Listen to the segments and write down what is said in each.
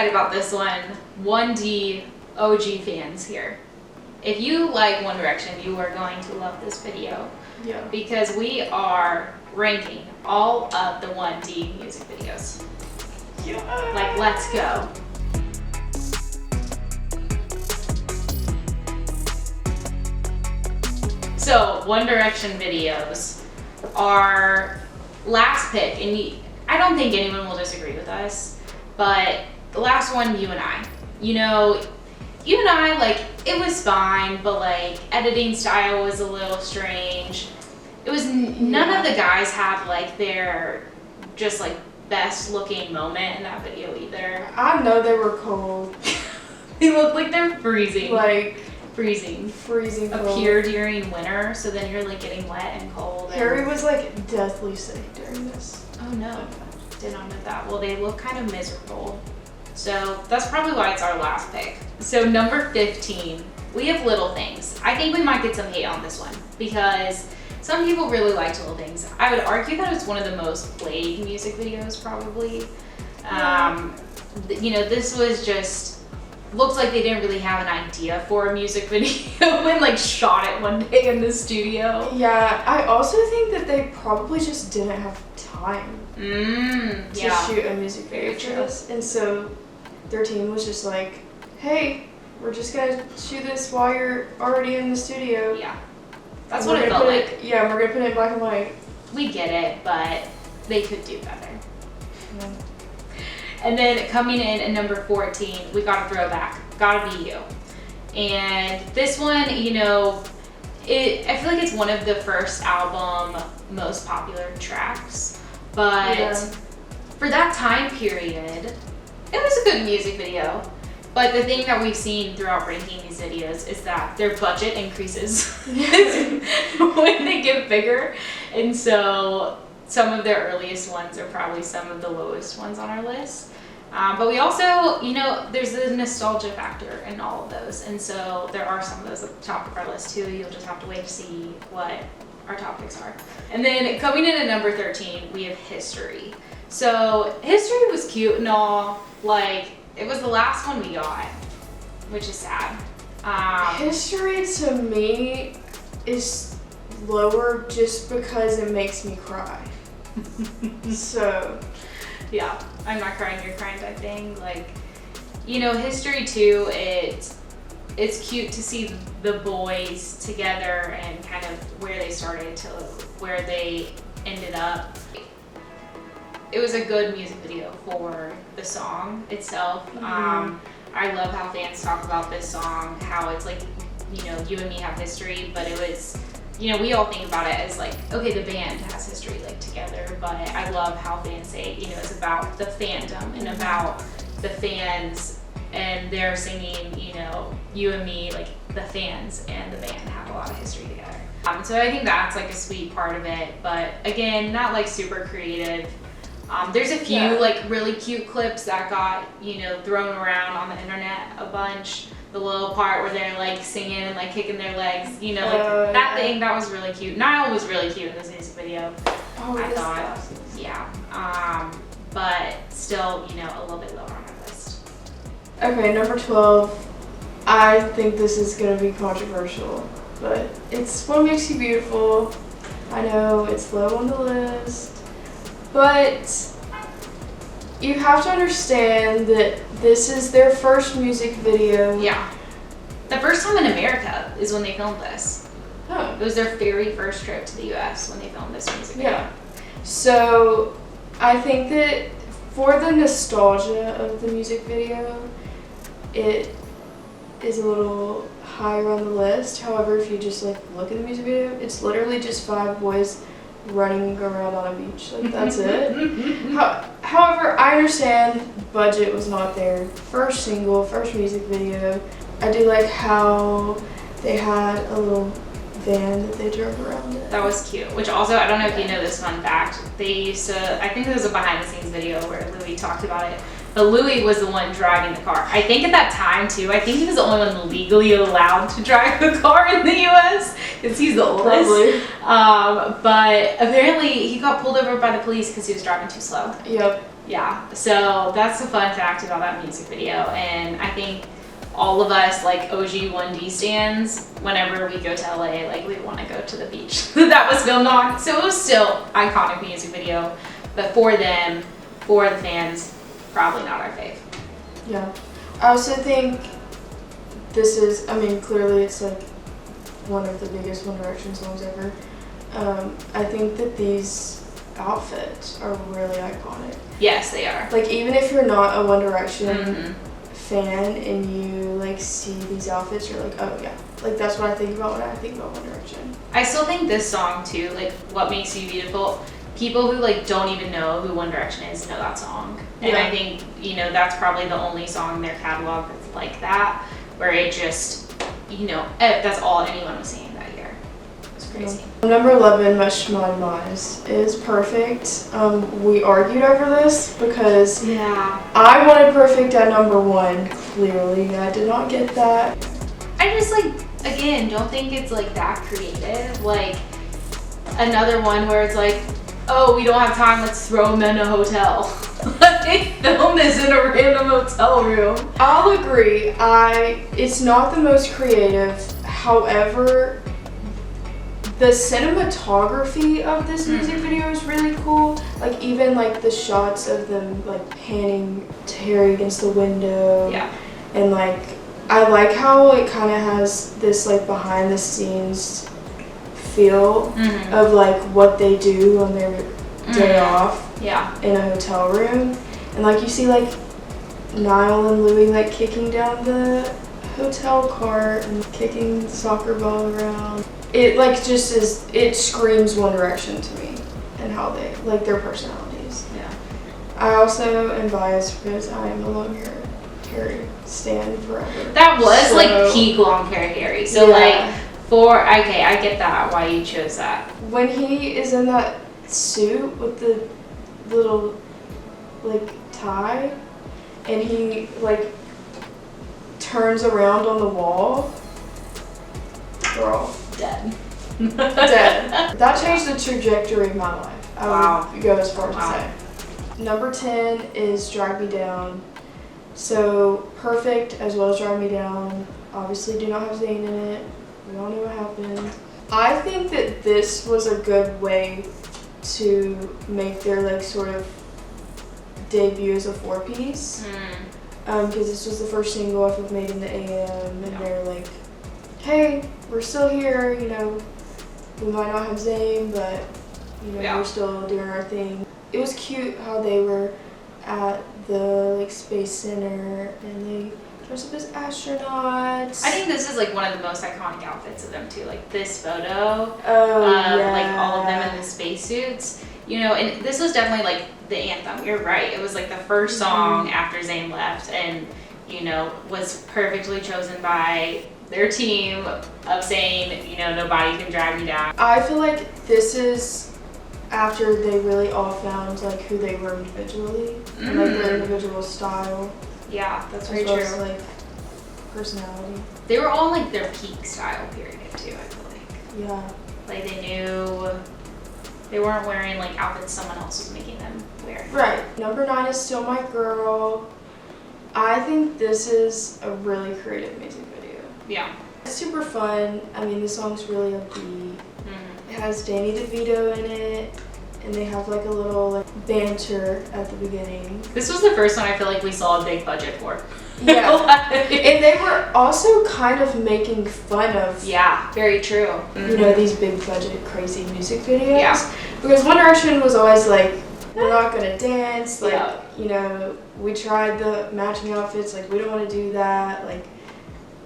excited about this one. 1D OG fans here. If you like One Direction, you are going to love this video. Yeah. Because we are ranking all of the 1D music videos. Yeah. Like, let's go. So, One Direction videos are last pick, and I don't think anyone will disagree with us, but the last one, You and I. You know, You and I, like, it was fine, but like, editing style was a little strange. It was, none of the guys had like their just like best looking moment in that video either. I know they were cold. They look like they're freezing. Like, freezing cold. Appear during winter, so then you're like getting wet and cold. Harry was like deathly sick during this. Oh no, did not know that. Well, they look kind of miserable. So that's probably why it's our last pick. So number 15, we have Little Things. I think we might get some hate on this one because some people really liked Little Things. I would argue that it's one of the most played music videos probably. Yeah. You know, this was just, looks like they didn't really have an idea for a music video and like shot it one day in the studio. Yeah, I also think that they probably just didn't have time to shoot a music video for this. And so their team was just like, hey, we're just gonna shoot this while you're already in the studio. Yeah. That's what it felt like. Yeah, we're gonna put it in black and white. We get it, but they could do better. Yeah. And then coming in at number 14, we got a throwback, Gotta Be You. And this one, you know, I feel like it's one of the first album most popular tracks, but for that time period, it was a good music video. But the thing that we've seen throughout ranking these videos is that their budget increases when they get bigger. And so some of their earliest ones are probably some of the lowest ones on our list. But we also, you know, there's the nostalgia factor in all of those. And so there are some of those at the top of our list too. You'll just have to wait to see what our top picks are. And then coming in at number 13, we have History. So History was cute and all, like, it was the last one we got, which is sad. History to me is lower just because it makes me cry. So, yeah, I'm not crying, you're crying type thing. Like, you know, History too, it's cute to see the boys together and kind of where they started to where they ended up. It was a good music video for the song itself. I love how fans talk about this song, how it's like, you know, you and me have history, but it was, you know, we all think about it as like, okay, the band has history like together, but I love how fans say, you know, it's about the fandom and about the fans and they're singing, you know, you and me, like the fans and the band have a lot of history together. So I think that's like a sweet part of it, but again, not like super creative. There's a few like really cute clips that got, you know, thrown around on the internet a bunch. The little part where they're like singing and like kicking their legs, you know, like that thing, that was really cute. Niall was really cute in this music video. I thought, yeah. But still, you know, a little bit lower on my list. Okay, number 12. I think this is gonna be controversial, but it's What Makes You Beautiful. I know it's low on the list. But you have to understand that this is their first music video. Yeah. The first time in America is when they filmed this. Oh. It was their very first trip to the US when they filmed this music video. Yeah. So I think that for the nostalgia of the music video, it is a little higher on the list. However, if you just like look at the music video, it's literally just 5 boys running around on a beach, like that's it. However, I understand budget was not there. First single, first music video. I do like how they had a little van that they drove around in. That was cute. Which also, I don't know if you know this fun fact, they used to, I think there was a behind the scenes video where Louis talked about it, but Louis was the one driving the car. I think at that time too, I think he was the only one legally allowed to drive a car in the US because he's the oldest. But apparently he got pulled over by the police because he was driving too slow. Yep. Yeah, so that's a fun fact about that music video, and I think all of us, like OG 1D stands, whenever we go to LA, like we want to go to the beach that was filmed on. So it was still iconic music video, but for them, for the fans, probably not our fave. Yeah. I also think this is, I mean, clearly it's like one of the biggest One Direction songs ever. I think that these outfits are really iconic. Yes, they are. Like, even if you're not a One Direction fan and you like see these outfits, you're like, oh yeah, like that's what I think about when I think about One Direction. I still think this song too, like What Makes You Beautiful, people who like don't even know who One Direction is know that song. And I think, you know, that's probably the only song in their catalog that's like that, where it just, you know, that's all anyone was singing that year. It's crazy. Number 11, Much Mon Mice, is perfect. We argued over this because I wanted perfect at number 1. Clearly, I did not get that. I just like, again, don't think it's like that creative. Like another one where it's like, oh, we don't have time, let's throw them in a hotel. They film this in a random hotel room. I'll agree. It's not the most creative. However, the cinematography of this music video is really cool. Like even like the shots of them like panning Terry against the window. Yeah. And like I like how it kind of has this like behind the scenes feel of like what they do on their day off in a hotel room. And like you see like Niall and Louis like kicking down the hotel cart and kicking the soccer ball around. It like just is, it screams One Direction to me and how they, like their personalities. Yeah. I also am biased because I am a long hair Harry stan forever. That was like peak long hair Harry. So like okay, I get that, why you chose that. When he is in that suit with the little like tie and he like turns around on the wall, girl. Dead. Dead. That changed the trajectory of my life. I would go as far as to say. Number 10 is Drag Me Down. So Perfect as well as Drag Me Down obviously do not have Zayn in it. We all know what happened. I think that this was a good way to make their like sort of debut as a 4-piece. Because this was the first single off of Made in the AM, and they're like, hey, we're still here, you know, we might not have Zayn, but, you know, we're still doing our thing. It was cute how they were at the, like, Space Center, and they dressed up as astronauts. I think this is, like, one of the most iconic outfits of them, too. Like, this photo like, all of them in the spacesuits. You know, and this was definitely, like, the anthem. You're right. It was, like, the first song after Zayn left, and, you know, was perfectly chosen by their team of saying, you know, nobody can drag me down. I feel like this is after they really all found like who they were individually and like their individual style. Yeah, that's very true. As like personality. They were all in like their peak style period too, I feel like. Yeah. Like they knew they weren't wearing like outfits someone else was making them wear. Right. Number 9 is Still My Girl. I think this is a really creative music video. Yeah. It's super fun. I mean, the song's really upbeat. It has Danny DeVito in it, and they have like a little like banter at the beginning. This was the first one I feel like we saw a big budget for. Yeah. And they were also kind of making fun of. Yeah, very true. You know, these big budget crazy music videos. Yeah. Because One Direction was always like, we're not gonna dance. Like, you know, we tried the matching outfits. Like, we don't want to do that. Like,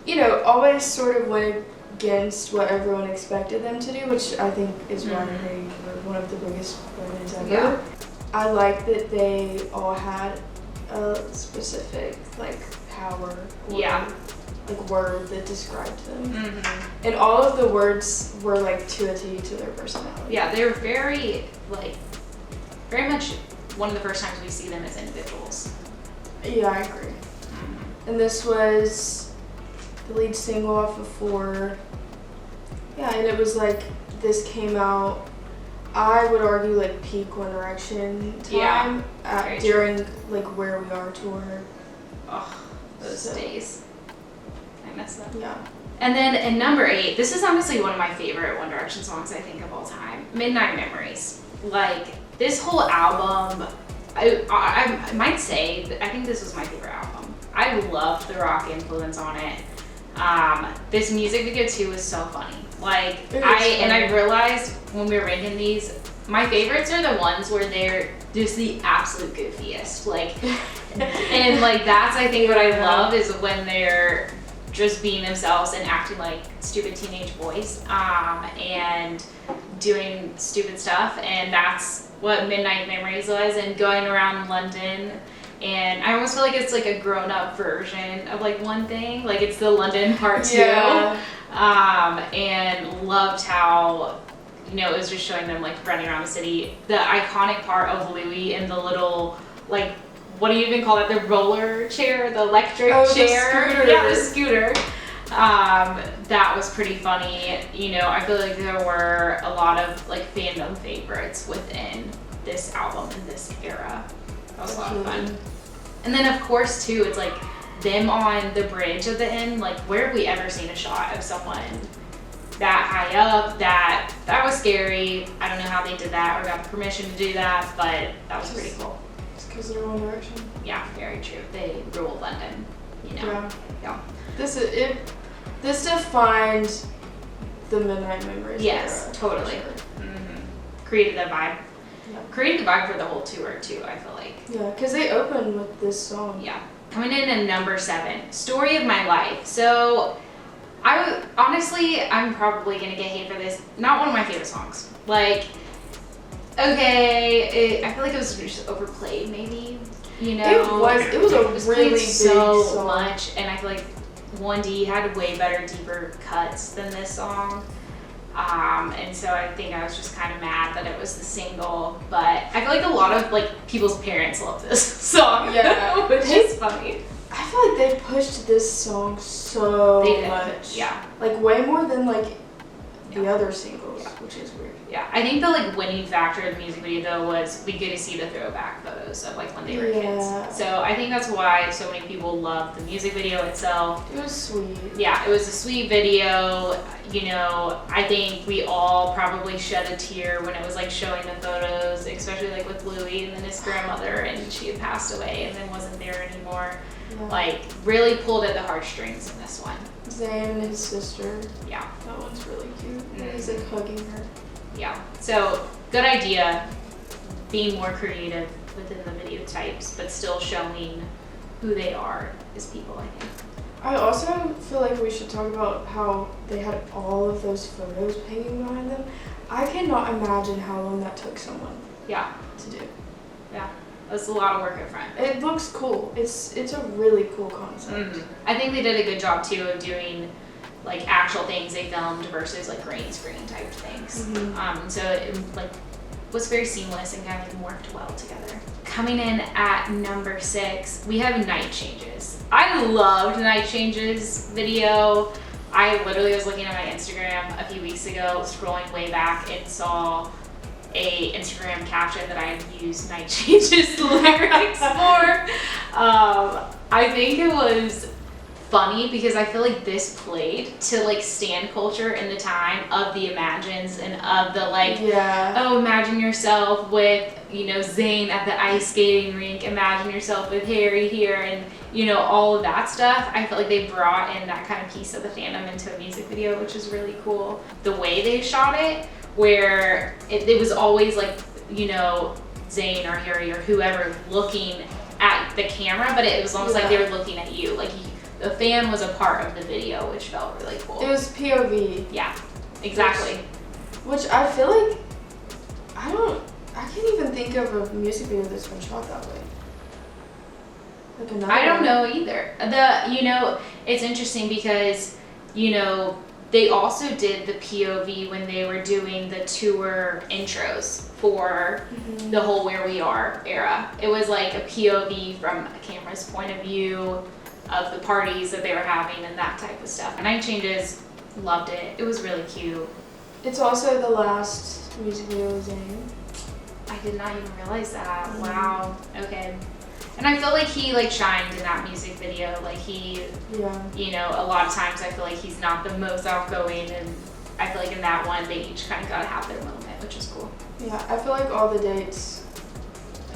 you know, always sort of went against what everyone expected them to do, which I think is why they were one of the biggest bands ever. Yeah. I like that they all had a specific, like, power or, like, word that described them. And all of the words were, like, to a T to their personality. Yeah, they were very, like, very much one of the first times we see them as individuals. Yeah, I agree. And this was the lead single off of 4. Yeah, and it was like, this came out I would argue like peak One Direction time during like Where We Are tour. Oh, those days. I miss them. Yeah. And then in number 8, this is honestly one of my favorite One Direction songs I think of all time. Midnight Memories. Like, this whole album, I might say, I think this was my favorite album. I loved the rock influence on it. This music video too was so funny. Like, I realized when we were ranking these, my favorites are the ones where they're just the absolute goofiest. Like, and like that's I think what I love is when they're just being themselves and acting like stupid teenage boys, and doing stupid stuff, and that's what Midnight Memories was, and going around London. And I almost feel like it's like a grown-up version of like One Thing, like it's the London part 2. And loved how, you know, it was just showing them like running around the city. The iconic part of Louis and the little, like, what do you even call it? The roller chair, the electric chair. The scooter. That was pretty funny. You know, I feel like there were a lot of like fandom favorites within this album in this era. That was a lot of fun. And then of course too, it's like them on the bridge at the end. Like, where have we ever seen a shot of someone that high up? That was scary. I don't know how they did that or got the permission to do that, but that was pretty cool. It's because they're One Direction. Yeah, very true. They ruled London, you know. Yeah. This defined the Midnight Memories. Yes, era, totally. Sure. Mm-hmm. Created the vibe. Yeah. Created the vibe for the whole tour too, I feel like. Yeah, because they opened with this song. Yeah. Coming in at number 7, Story of My Life. So, honestly, I'm probably gonna get hate for this. Not one of my favorite songs. Like, okay, I feel like it was just overplayed, maybe. You know, it was a really big so much, and I feel like 1D had way better, deeper cuts than this song. And so I think I was just kind of mad that it was the single, but I feel like a lot of like people's parents love this song, which is funny. I feel like they pushed this song so much. Yeah. Like way more than like the other singles, which is weird. Yeah, I think the like winning factor of the music video though was we get to see the throwback photos of like when they were kids. So I think that's why so many people love the music video itself. It was sweet. Yeah, it was a sweet video. You know, I think we all probably shed a tear when it was like showing the photos, especially like with Louis and then his grandmother, and she had passed away and then wasn't there anymore. Yeah. Like really pulled at the heartstrings in this one. Zayn and his sister. Yeah. That one's really cute. And he's like hugging her. Yeah. So good idea, being more creative within the video types, but still showing who they are as people, I think. I also feel like we should talk about how they had all of those photos hanging behind them. I cannot imagine how long that took someone. To do. Yeah. That's a lot of work up front. It looks cool. It's a really cool concept. Mm-hmm. I think they did a good job too of doing like actual things they filmed versus like green screen type things. Mm-hmm. So it like was very seamless and kind of like morphed well together. Coming in at number 6, we have Night Changes. I loved Night Changes video. I literally was looking at my Instagram a few weeks ago, scrolling way back, and saw a Instagram caption that I had used Night Changes lyrics for. I think it was funny because I feel like this played to like stan culture in the time of the Imagines and of the like, oh, imagine yourself with, you know, Zayn at the ice skating rink, imagine yourself with Harry here, and you know, all of that stuff. I feel like they brought in that kind of piece of the fandom into a music video, which is really cool. The way they shot it, where it was always like, you know, Zayn or Harry or whoever looking at the camera, but it was almost like they were looking at you. Like the fan was a part of the video, which felt really cool. It was POV. Yeah, exactly. Which I feel like, I can't even think of a music video that's been shot that way. Like I don't know either. You know, it's interesting because, you know, they also did the POV when they were doing the tour intros for the whole Where We Are era. It was like a POV from a camera's point of view of the parties that they were having and that type of stuff. Night Changes, loved it. It was really cute. It's also the last music video was in. I did not even realize that. Wow. Okay. And I feel like he like shined in that music video. Like he, you know, a lot of times I feel like he's not the most outgoing, and I feel like in that one they each kind of got to have their moment, which is cool. Yeah, I feel like all the dates,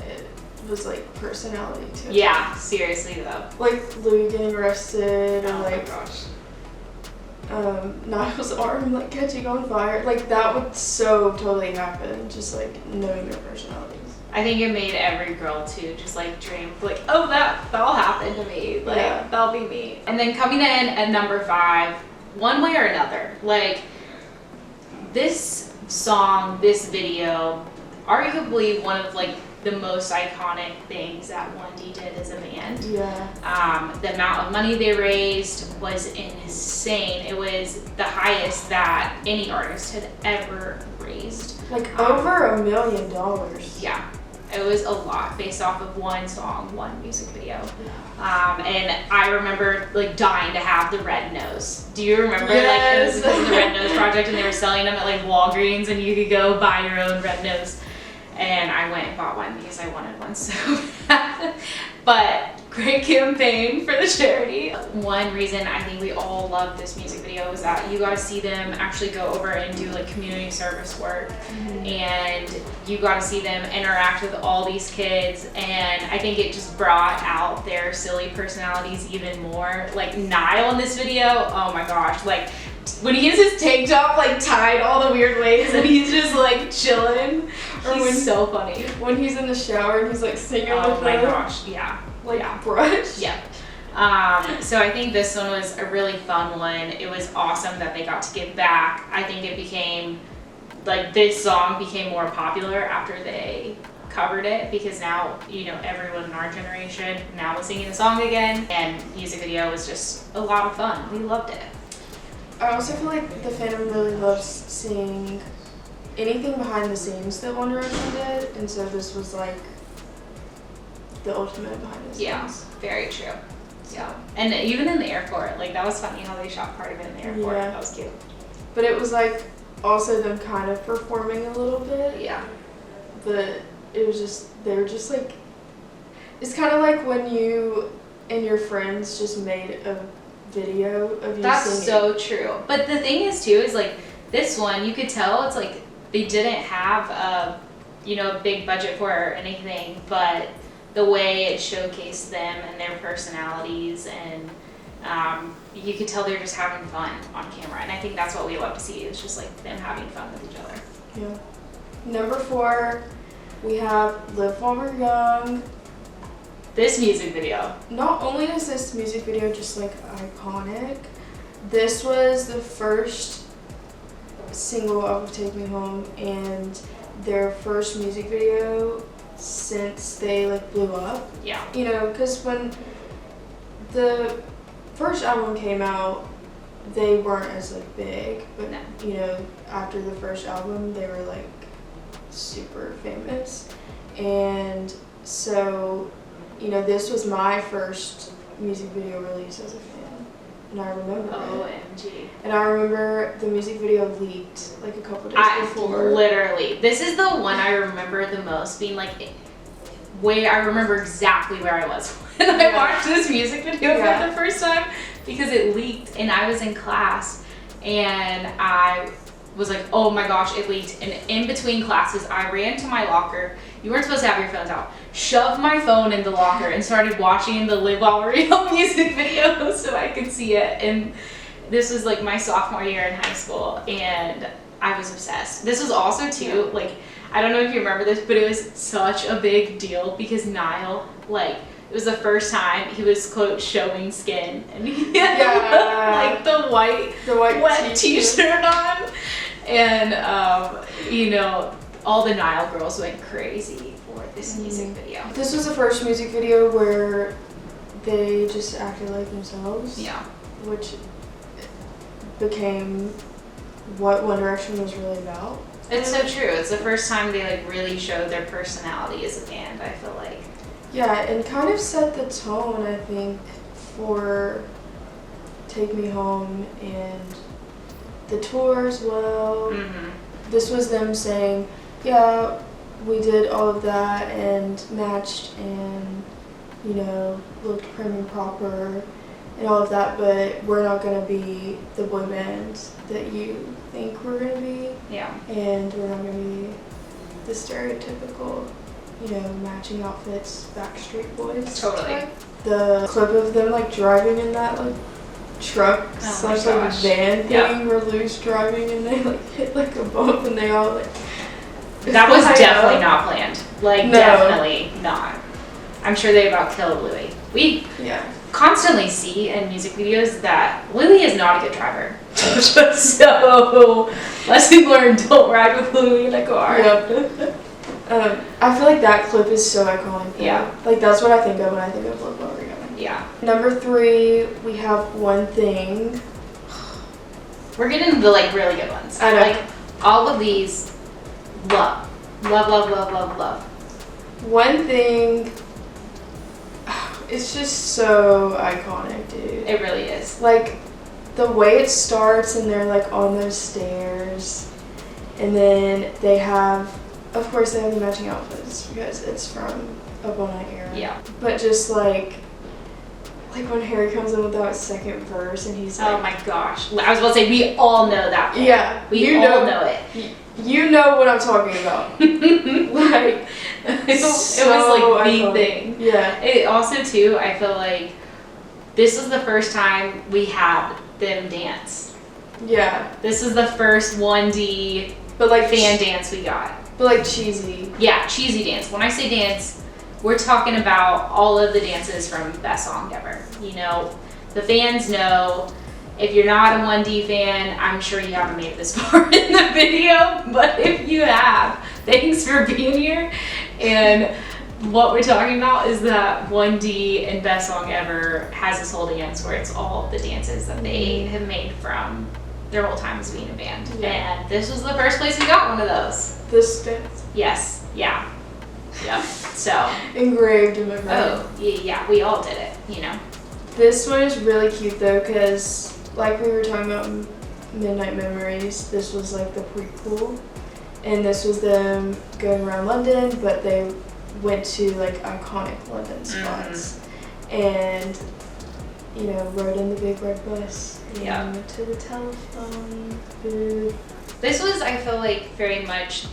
it was like personality too. Yeah, seriously though. Like Louis getting arrested, or Oh like my gosh. Niall's arm like catching on fire. Like that would so totally happen, just like knowing their personalities. I think it made every girl too just like dream like, oh, that'll happen to me. Like that'll be me. And then coming in at number 5, one way or another, like this song, this video, arguably one of like the most iconic things that 1D did as a band. Yeah. The amount of money they raised was insane. It was the highest that any artist had ever raised. Like over $1 million. Yeah. It was a lot based off of one song, one music video. And I remember like dying to have the red nose. Do you remember? Yes. Like it was because of the Red Nose Project, and they were selling them at like Walgreens, and you could go buy your own red nose. And I went and bought one because I wanted one so bad. But great campaign for the charity. One reason I think we all love this music video is that you got to see them actually go over and do like community service work. And you got to see them interact with all these kids, and I think it just brought out their silly personalities even more. Like Niall in this video, oh my gosh, like when he has his tank top like tied all the weird ways and he's just like chilling, or he's so funny. When he's in the shower and he's like singing with Oh my them. gosh, yeah. Like yeah. brush. Yeah. So I think this one was a really fun one. It was awesome that they got to give back. I think it became, like this song became more popular after they covered it, because now, you know, everyone in our generation now was singing the song again, and music video was just a lot of fun. We loved it. I also feel like the fandom really loves seeing anything behind the scenes that One Direction did, and so this was like the ultimate behind the scenes. Yeah, very true. Yeah, and even in the airport, like that was funny how they shot part of it in the airport. Yeah. That was cute. But it was like also them kind of performing a little bit. Yeah. But it was just, they were just like, it's kind of like when you and your friends just made a video of you That's singing. so true. But the thing is too, is like this one, you could tell it's like they didn't have a, you know, a big budget for it or anything, but the way it showcased them and their personalities, and you could tell they're just having fun on camera. And I think that's what we love to see. It's just like them having fun with each other. Yeah. Number 4, we have Live While We're Young. This music video. Not only is this music video just like iconic, this was the first single off of Take Me Home and their first music video since they like blew up. Yeah. You know, because when the first album came out, they weren't as like big, but No. you know, after the first album, they were like super famous. And so, you know, this was my first music video release as a fan, and I remember it. OMG. And I remember the music video leaked like a couple days before. Literally, this is the one I remember the most, being like, I remember exactly where I was when I watched this music video for the first time, because it leaked and I was in class and I was like, oh my gosh, it leaked. And in between classes, I ran to my locker. You weren't supposed to have your phones out. Shoved my phone in the locker and started watching the Live While We're Young music video so I could see it. And this was like my sophomore year in high school, and I was obsessed. This was also too, like, I don't know if you remember this, but it was such a big deal because Niall, like, it was the first time he was, quote, showing skin, and he had like the white wet t-shirt on, and you know, all the Niall girls went crazy for this music video. This was the first music video where they just acted like themselves. Yeah. Which became what One Direction was really about. It's so true. It's the first time they like really showed their personality as a band, I feel like. Yeah, and kind of set the tone, I think, for Take Me Home and the tour as well. Mm-hmm. This was them saying, yeah, we did all of that and matched and, you know, looked prim and proper and all of that, but we're not going to be the boy band that you think we're going to be. Yeah. And we're not going to be the stereotypical, you know, matching outfits, Backstreet Boys. Totally. Type. The clip of them, like, driving in that, like, truck slash like van thing where Lou's driving and they like hit like a bump and they all like that was definitely not planned. Like no. Definitely not. I'm sure they about killed Louis. We constantly see in music videos that Louis is not a good driver. So lesson learned, don't ride with Louis in a car. Yep. I feel like that clip is so iconic. Yeah. Like that's what I think of when I think of Love While We're Young. Yeah. Number 3, we have One Thing. We're getting the like really good ones. I know. Like all of these, love. One Thing. It's just so iconic, dude. It really is. Like the way it starts and they're like on those stairs, and then they have, of course, they have the matching outfits because it's from Up All Night era. Yeah. But just like when Harry comes in with that second verse and he's like, oh my gosh. I was about to say, we all know that one. Yeah. We all know it. You know what I'm talking about. Like, it was like the thing. Yeah. It also too, I feel like this was the first time we had them dance. Yeah. This is the first 1D but like fan dance we got. But like cheesy. Yeah, cheesy dance. When I say dance, we're talking about all of the dances from Best Song Ever. You know, the fans know. If you're not a 1D fan, I'm sure you haven't made it this far in the video, but if you have, thanks for being here. And what we're talking about is that 1D and Best Song Ever has this whole dance where it's all the dances that they have made from their whole time as being a band. Yeah. And this was the first place we got one of those. This dance. Yes, yeah. Yep. So engraved in my brain. Oh, yeah, we all did it, you know. This one is really cute though, because like we were talking about Midnight Memories, this was like the prequel, and this was them going around London, but they went to like iconic London spots, and you know, rode in the big red bus, and went to the telephone booth. This was, I feel like, very much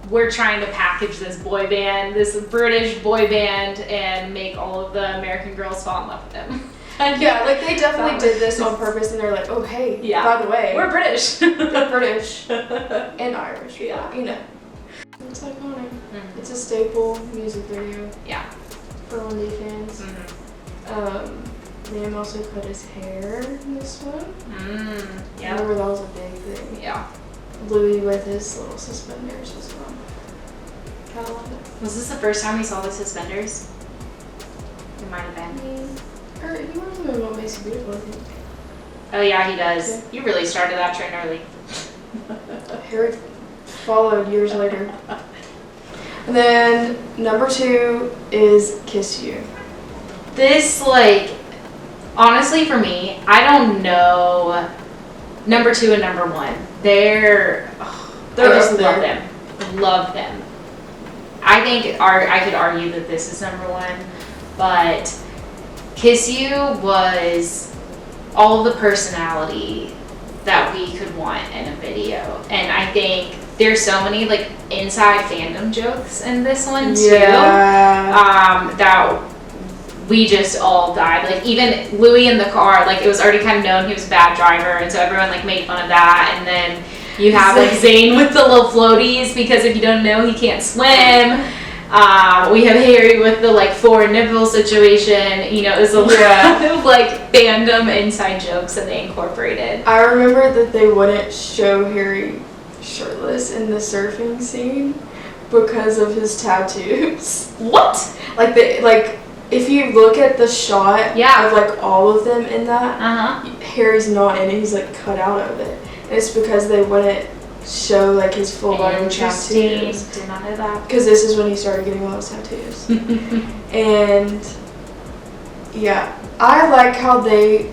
we're trying to package this boy band, this British boy band, and make all of the American girls fall in love with them. Yeah, like they definitely did this on purpose, and they're like, oh hey, by the way, we're British. They're British and Irish. Yeah, you know. It's iconic. Mm-hmm. It's a staple music video. Yeah. For 1D fans. Mm-hmm. Liam also cut his hair in this one. Yeah. Remember that was a big thing. Yeah. Louis with his little suspenders as well. Kind of love it. Was this the first time we saw the suspenders? It might have been. Or he wears them in What Makes You Beautiful, I think. Oh yeah, he does. Yeah. You really started that trend early. Harry followed years later. And then number 2 is Kiss You. This, like, honestly for me, I don't know number 2 and number 1. I just love them. Love them. I think I could argue that this is number 1, but Kiss You was all the personality that we could want in a video. And I think there's so many like inside fandom jokes in this one too. Yeah. That we just all died. Like even Louis in the car, like it was already kind of known he was a bad driver, and so everyone like made fun of that. And then you have like Zayn with the little floaties because if you don't know, he can't swim. We have Harry with the like 4 nipple situation. You know, it was a lot of like fandom inside jokes that they incorporated. I remember that they wouldn't show Harry shirtless in the surfing scene because of his tattoos. What? Like if you look at the shot of like all of them in that, Harry's not in it. He's like cut out of it. And it's because they wouldn't show like his full body tattoos. Did not know that. Because this is when he started getting all his tattoos. And yeah, I like how they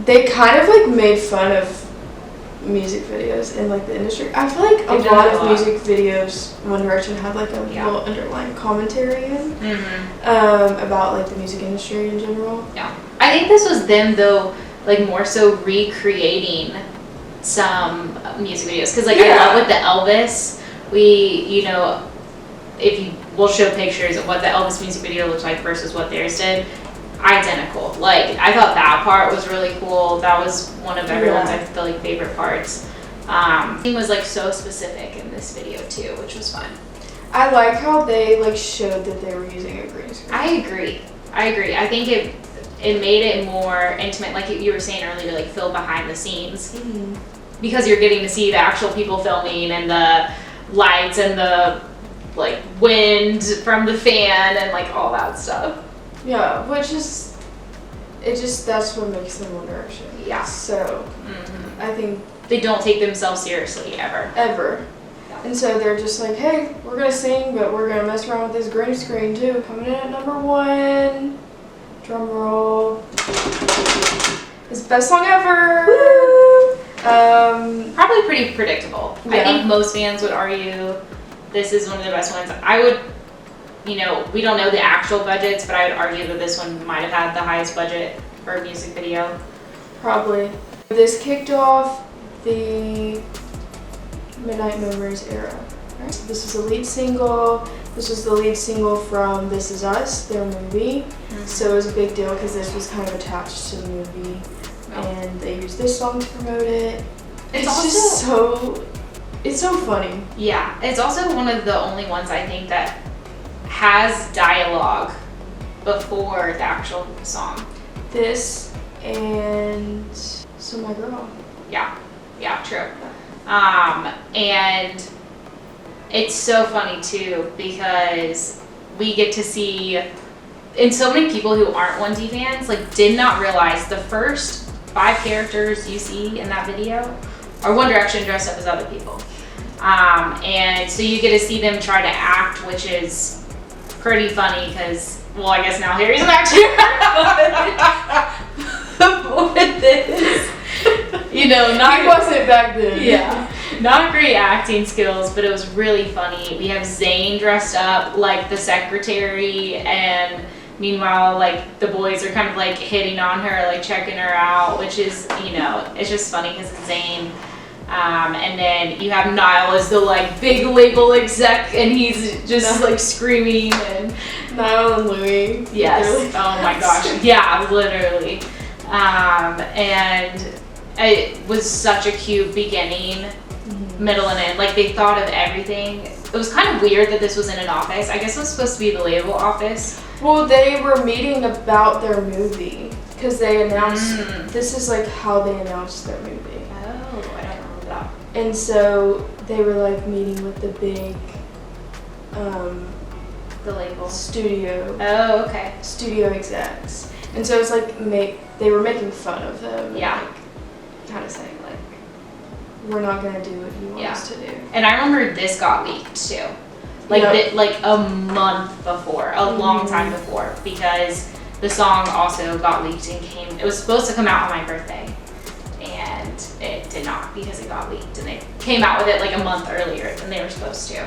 they kind of like made fun of music videos in like the industry. I feel like a lot of music videos, One Direction had like a little underlying commentary in about like the music industry in general. Yeah, I think this was them though, like more so recreating some music videos, because like I love with the Elvis, we'll show pictures of what the Elvis music video looked like versus what theirs did. Identical. Like, I thought that part was really cool. That was one of everyone's, I feel like, favorite parts. It was like so specific in this video too, which was fun. I like how they like showed that they were using a green screen. I agree. I think it made it more intimate, like you were saying earlier, like feel behind the scenes, because you're getting to see the actual people filming and the lights and the like wind from the fan and like all that stuff. Yeah, that's what makes them One Direction. Yeah. So, I think they don't take themselves seriously ever. Yeah. And so they're just like, hey, we're gonna sing, but we're gonna mess around with this green screen too. Coming in at number 1, drum roll. It's the best song ever. Woo! Probably pretty predictable. Yeah. I think most fans would argue this is one of the best ones. I would. We don't know the actual budgets, but I would argue that this one might have had the highest budget for a music video. Probably. This kicked off the Midnight Memories era. Right? This is the lead single. This was the lead single from This Is Us, their movie. So it was a big deal because this was kind of attached to the movie. And they used this song to promote it. It's so funny. Yeah. It's also one of the only ones I think that has dialogue before the actual song. This and So My Girl. Yeah, true. And it's so funny too because we get to see, and so many people who aren't 1D fans like did not realize the first 5 characters you see in that video are One Direction dressed up as other people. And so you get to see them try to act, which is pretty funny because, well, I guess now Harry's an actor. With this, he wasn't back then. Yeah, not great acting skills, but it was really funny. We have Zayn dressed up like the secretary, and meanwhile, like the boys are kind of like hitting on her, like checking her out, which is, it's just funny because it's Zayn. And then you have Niall as the like big label exec, and he's just like screaming, and Niall and Louis. Yes. Literally. Oh my gosh. Yeah, literally. And it was such a cute beginning, middle, and end. Like they thought of everything. It was kind of weird that this was in an office. I guess it was supposed to be the label office. Well, they were meeting about their movie because they announced. This is like how they announced their movie. And so they were like meeting with the big the label studio. Oh, okay. Studio execs. And so it's like they were making fun of them. Yeah. Like, kind of saying like, we're not gonna do what you want us to do. And I remember this got leaked too. Like like a month before, a long time before, because the song also got leaked and it was supposed to come out on my birthday. And it did not because it got leaked, and they came out with it like a month earlier than they were supposed to.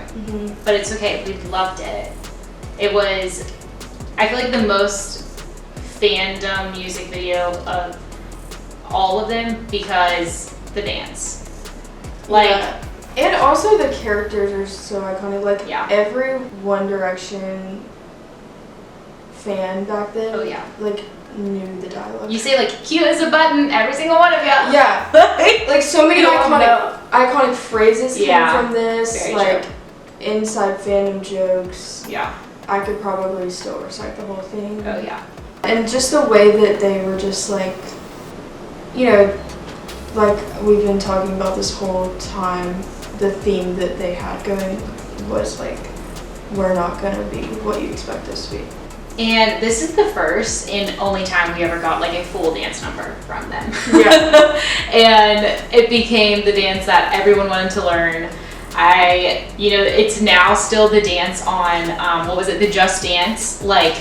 But it's okay, we loved it. It was, I feel like, the most fandom music video of all of them because the dance. And also the characters are so iconic. Like every One Direction fan back then. Like knew the dialogue. You say like cute as a button, every single one of you. Yeah. Like so many iconic phrases came from this. Very like true. Inside fandom jokes. Yeah. I could probably still recite the whole thing. Oh yeah. And just the way that they were just like, like we've been talking about this whole time, the theme that they had going was like, we're not gonna be what you expect us to be. And this is the first and only time we ever got like a full dance number from them. Yeah. And it became the dance that everyone wanted to learn. It's now still the dance on, what was it, the Just Dance, like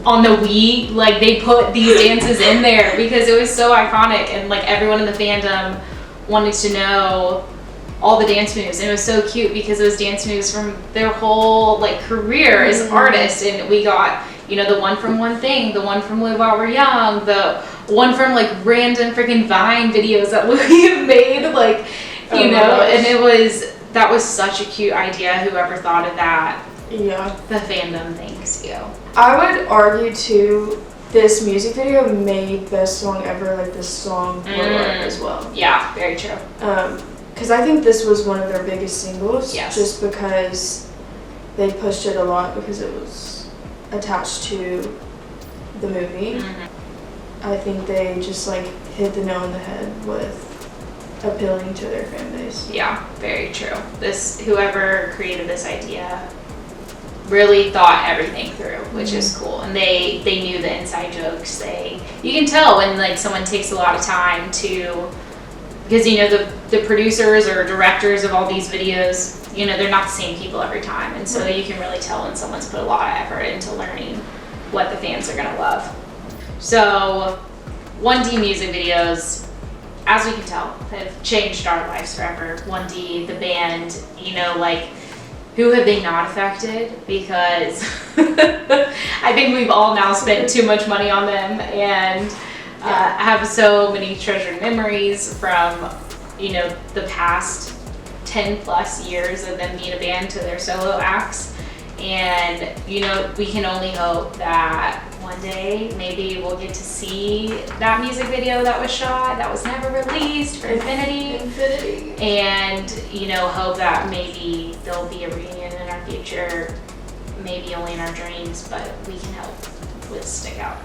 on the Wii, like they put these dances in there because it was so iconic, and like everyone in the fandom wanted to know all the dance moves, and it was so cute because those dance moves from their whole like career as artists, and we got, you know, the one from One Thing, the one from Live While We're Young, the one from like random freaking Vine videos that we made, like, you know, and that was such a cute idea. Whoever thought of that, yeah, the fandom, thanks you. I would argue too, this music video made Best Song Ever, like this song blow up as well. Yeah, very true. Because I think this was one of their biggest singles. Yes. Just because they pushed it a lot because it was attached to the movie. I think they just like hit the nail on the head with appealing to their fan base. Yeah, very true. Whoever created this idea really thought everything through, which is cool. And they knew the inside jokes. You can tell when like someone takes a lot of time to, because you know the producers or directors of all these videos, you know, they're not the same people every time, and so you can really tell when someone's put a lot of effort into learning what the fans are gonna love. So 1D music videos, as we can tell, have changed our lives forever. 1D, the band, you know, like, who have they not affected? Because I think we've all now spent too much money on them, and have so many treasured memories from, you know, the past 10 plus years of them being a band to their solo acts. And, you know, we can only hope that one day maybe we'll get to see that music video that was shot, that was never released, for Infinity. And, you know, hope that maybe there'll be a reunion in our future, maybe only in our dreams, but we can help with Stick Out.